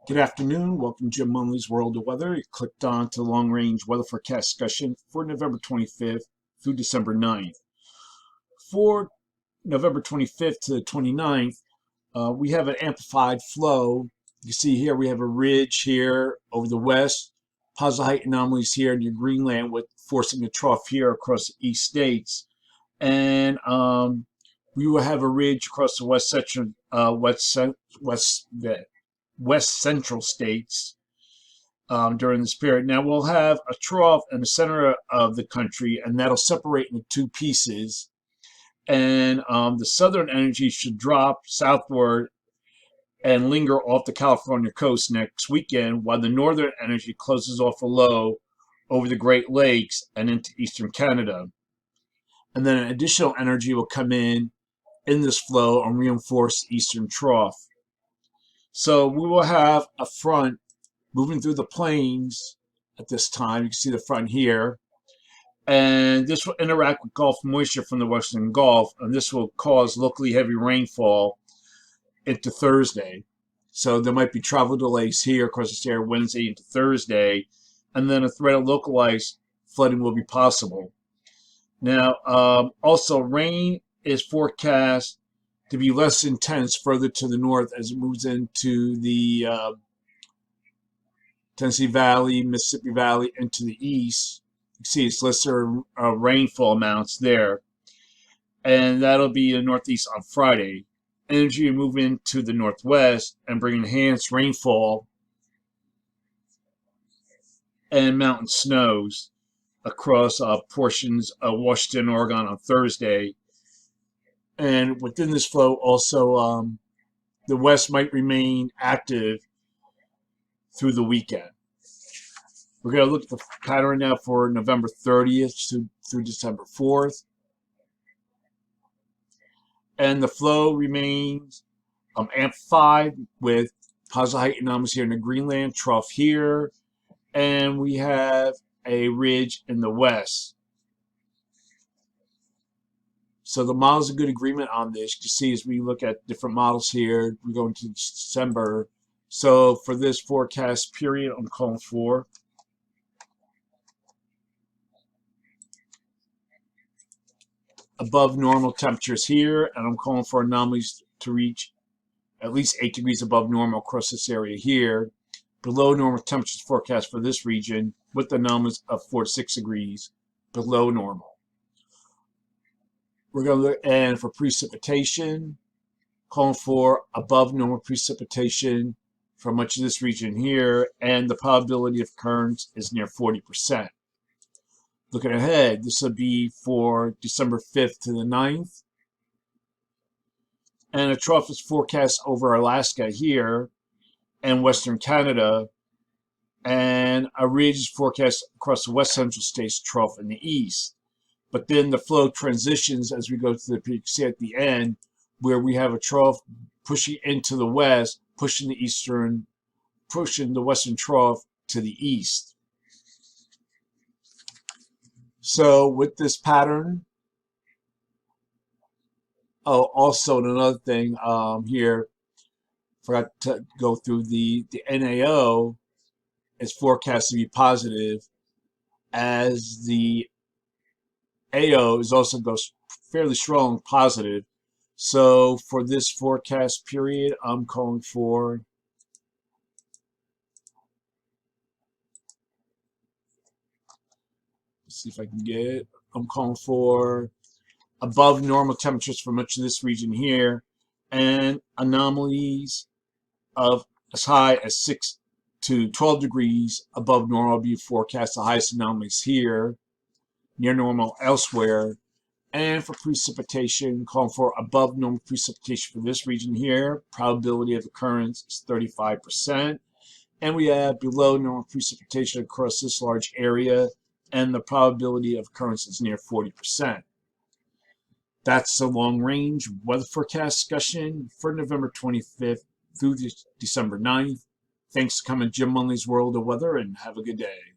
Good afternoon. Welcome to Jim Munley's World of Weather. You clicked on to the long-range weather forecast discussion for November 25th through December 9th. For November 25th to the 29th, we have an amplified flow. You see here we have a ridge here over the west, positive height anomalies here near Greenland with forcing a trough here across the east states. And we will have a ridge across the west central states during this period. Now we'll have a trough in the center of the country, and that'll separate into two pieces. And the southern energy should drop southward and linger off the California coast next weekend, while the northern energy closes off a low over the Great Lakes and into eastern Canada. And then an additional energy will come in this flow and reinforce the eastern trough. So we will have a front moving through the plains at this time. You can see the front here. And this will interact with Gulf moisture from the Western Gulf, and this will cause locally heavy rainfall into Thursday. So there might be travel delays here across this area Wednesday into Thursday, and then a threat of localized flooding will be possible. Now, also rain is forecast to be less intense further to the north as it moves into the Tennessee Valley, Mississippi Valley, into the east. You can see it's lesser rainfall amounts there. And that'll be in the northeast on Friday. Energy will move into the northwest and bring enhanced rainfall and mountain snows across portions of Washington, Oregon on Thursday. And within this flow, also, the west might remain active through the weekend. We're going to look at the pattern now for November 30th through December 4th. And the flow remains amplified with positive height anomalies here in the Greenland trough here. And we have a ridge in the west. So the model's a good agreement on this. You can see as we look at different models here, we're going to December. So for this forecast period, I'm calling for above normal temperatures here, and I'm calling for anomalies to reach at least 8 degrees above normal across this area here. Below normal temperatures forecast for this region with anomalies of 4 to 6 degrees below normal. We're going to look, and for precipitation, calling for above normal precipitation for much of this region here, and the probability of occurrence is near 40%. Looking ahead, this will be for December 5th to the 9th. And a trough is forecast over Alaska here and Western Canada, and a ridge is forecast across the west central states trough in the east. But then the flow transitions as we go to the peak. See at the end where we have a trough pushing into the west, pushing the western trough to the east. So with this pattern, also another thing here, forgot to go through the NAO is forecast to be positive, as the AO is also goes fairly strong positive. So for this forecast period, I'm calling for let's see if I can get it. I'm calling for above normal temperatures for much of this region here, and anomalies of as high as 6 to 12 degrees above normal will be forecast. The highest anomalies here, near normal elsewhere. And for precipitation, calling for above normal precipitation for this region here. Probability of occurrence is 35%. And we have below normal precipitation across this large area, and the probability of occurrence is near 40%. That's the long-range weather forecast discussion for November 25th through December 9th. Thanks for coming to Jim Munley's World of Weather, and have a good day.